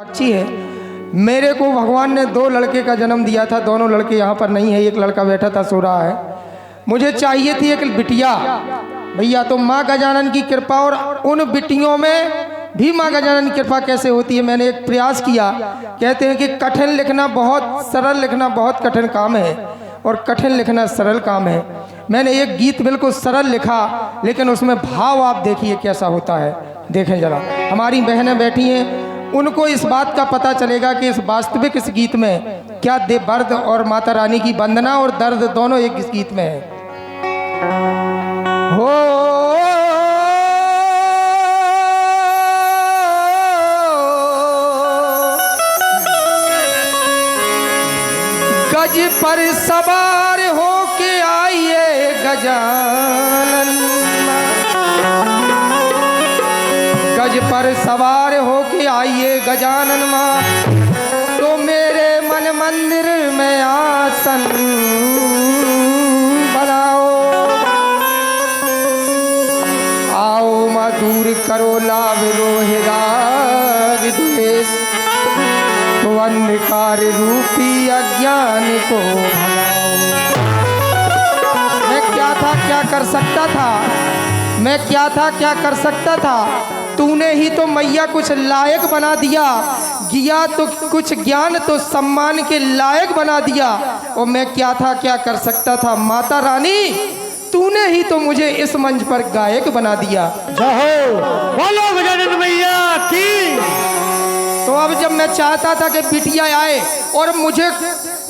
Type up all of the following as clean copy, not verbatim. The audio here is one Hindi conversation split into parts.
अच्छी है। मेरे को भगवान ने 2 लड़के का जन्म दिया था, दोनों लड़के यहाँ पर नहीं है, एक लड़का बैठा था सो रहा है। मुझे चाहिए थी एक बिटिया भैया, तो माँ गजानन की कृपा, और उन बिटियों में भी माँ गजानन की कृपा कैसे होती है, मैंने एक प्रयास किया। कहते हैं कि कठिन लिखना बहुत, सरल लिखना बहुत कठिन काम है, और कठिन लिखना सरल काम है। मैंने एक गीत बिल्कुल सरल लिखा, लेकिन उसमें भाव आप देखिए कैसा होता है। देखें जरा, हमारी बहनें बैठी हैं, उनको इस बात का पता चलेगा कि इस वास्तविक इस गीत में क्या दर्द, और माता रानी की वंदना और दर्द दोनों एक इस गीत में है। हो गज पर सवार हो के आइए गजानन, गज पर सवार हो के आइए गजानन माँ, तो मेरे मन मंदिर में आसन बनाओ। आओ माँ दूर करो लाभ रोह राग द्वेष, तो अंधकार रूपी अज्ञान को भगाओ। मैं क्या था क्या कर सकता था, मैं क्या था क्या कर सकता था, तूने ही तो मैया कुछ लायक बना दिया, किया तो कुछ ज्ञान तो सम्मान के लायक बना दिया। और मैं क्या था क्या कर सकता था, माता रानी तूने ही तो मुझे इस मंच पर गायक बना दिया। जय हो, बोलो गजानन मैया की। तो अब जब मैं चाहता था कि बिटिया आए, और मुझे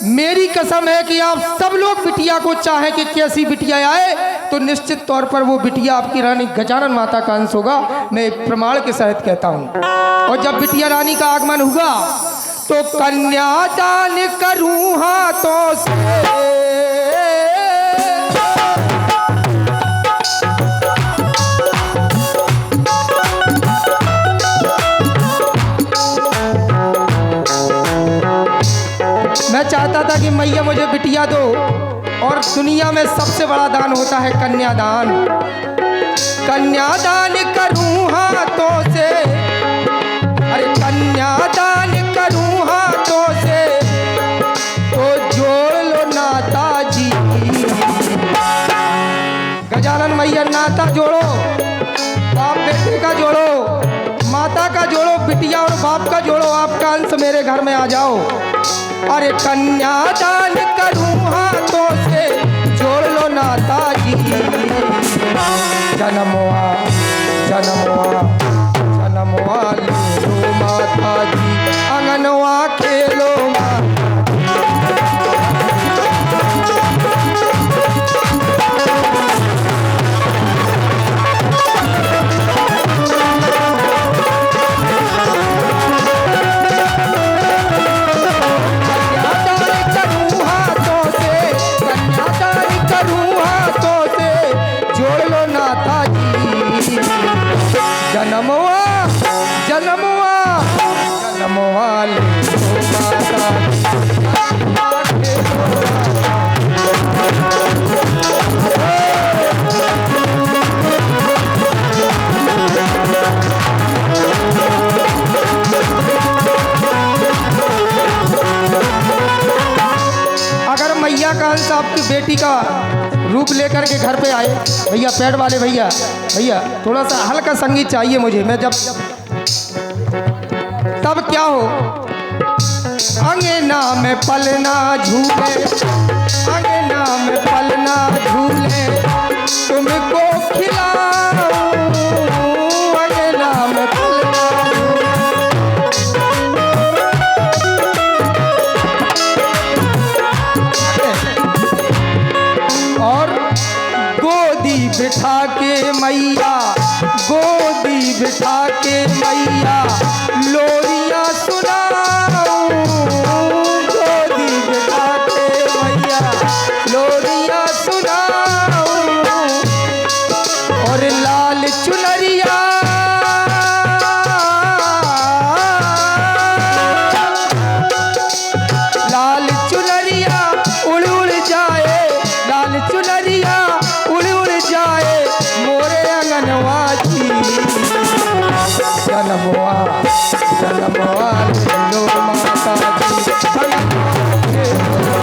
मेरी कसम है कि आप सब लोग बिटिया को चाहे कि कैसी बिटिया आए, तो निश्चित तौर पर वो बिटिया आपकी रानी गजानन माता का अंश होगा। मैं एक प्रमाण के सहित कहता हूँ। और जब बिटिया रानी का आगमन हुआ, तो कन्यादान करूँ हाथों से, मैं चाहता था कि मैया मुझे बिटिया दो, और दुनिया में सबसे बड़ा दान होता है कन्यादान। कन्यादान करूं हाथों से, अरे कन्यादान करूं हाथों से, तो जोड़ लो नाता जी। गजानन मैया नाता जोड़ो, बाप बेटे का जोड़ो, माता का जोड़ो, बिटिया और बाप का जोड़ो, आपका अंश मेरे घर में आ जाओ। अरे कन्यादान करूं हाथों से, जोड़ लो नाता जी। जन्मवा जन्मवा जन्मवा ले लो माता जी, अंगनवा खेलो जन्मवा जन्मवा जन्मवा ले लो माता अगर मैया का अंश आपकी बेटी का रूप लेकर के घर पे आए, भैया पैड वाले भैया, भैया थोड़ा सा हल्का संगीत चाहिए मुझे। मैं जब तब क्या हो, अंगना में पलना झूले, अंगना में पलना झूले, तुमको खिलाऊं, अंगना में पलना और गोदी बिठा के मैया, गोदी बिठा के मैया, लोरियां सुनाऊं, गोदी बिठा के मैया, लोरियां सुनाऊं, और लाल चुनरिया, लाल चुनरिया उड़ उड़ जाए, लाल चुनरिया उड़ उड़ जाए मोरे अंगनवा जी। जन्मवा ले लो माता जी, जनमवा ले लो।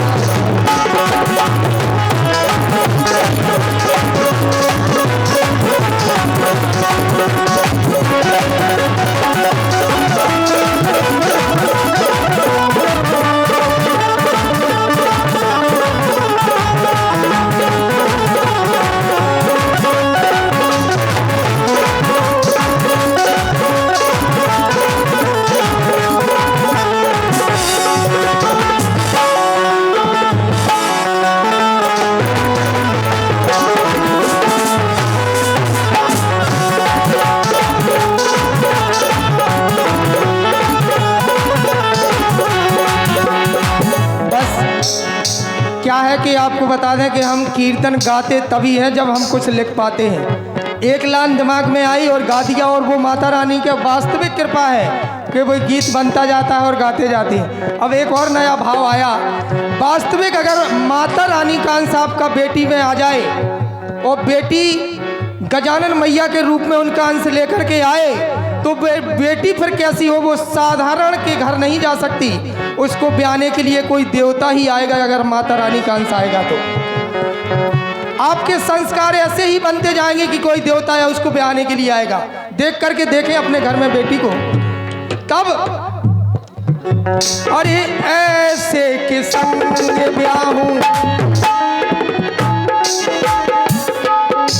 क्या है कि आपको बता दें कि हम कीर्तन गाते तभी हैं जब हम कुछ लिख पाते हैं। एक लाइन दिमाग में आई और गा दिया, और वो माता रानी की वास्तविक कृपा है कि वो गीत बनता जाता है और गाते जाते हैं। अब एक और नया भाव आया, वास्तविक अगर माता रानी का अंश आपका बेटी में आ जाए और बेटी गजानन मैया के रूप में उनका अंश लेकर के आए तो बेटी फिर कैसी हो, वो साधारण के घर नहीं जा सकती, उसको ब्याने के लिए कोई देवता ही आएगा। अगर माता रानी का अंश आएगा तो आपके संस्कार ऐसे ही बनते जाएंगे कि कोई देवता है उसको ब्याने के लिए आएगा। देख करके देखें अपने घर में बेटी को। तब अरे ऐसे के संग ब्याहूं,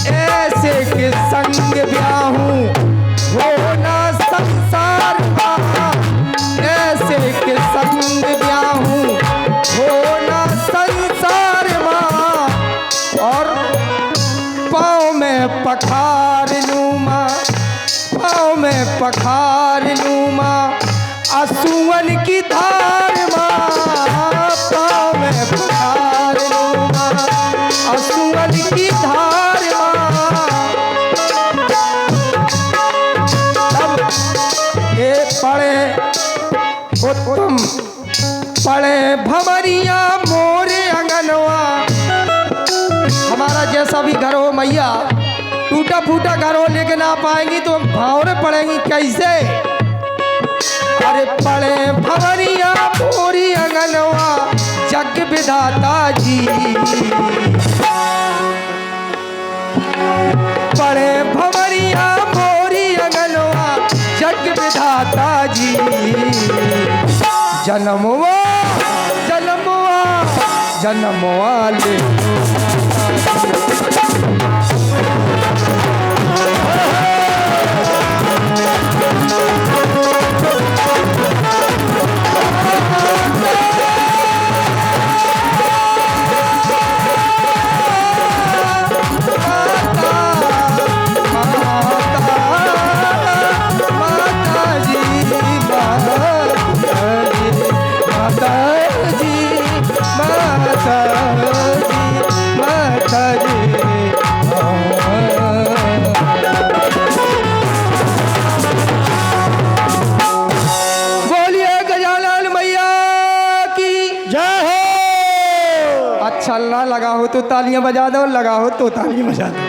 ऐसे के संग ब्याहूं हो ना संसार का, ऐसे के संग ब्याहूं हो ना संसार माँ, और पाँव में पखार लूँ माँ, पाँव में पखार लूँ माँ, आंसुअन की धार माँ, पाँव में पखार लूँ माँ, आंसुअन की धार माँ। तब ये पड़े उत्तम पड़े भंवरिया मोरे अंगनवा। हमारा जैसा भी घर हो मैया, टूटा फूटा घर हो लेकिन आ पाएंगी तो भावरे पड़ेंगी कैसे। अरे पड़े भंवरिया मोरी अंगनवा जग विधाता जी, पड़े भंवरिया मोरी अंगनवा जग विधाता जी। जन्मवा जन्मवा जन्मवा ले अच्छा लगा हो तो तालियां बजा दो, लगा हो तो तालियां बजा दो।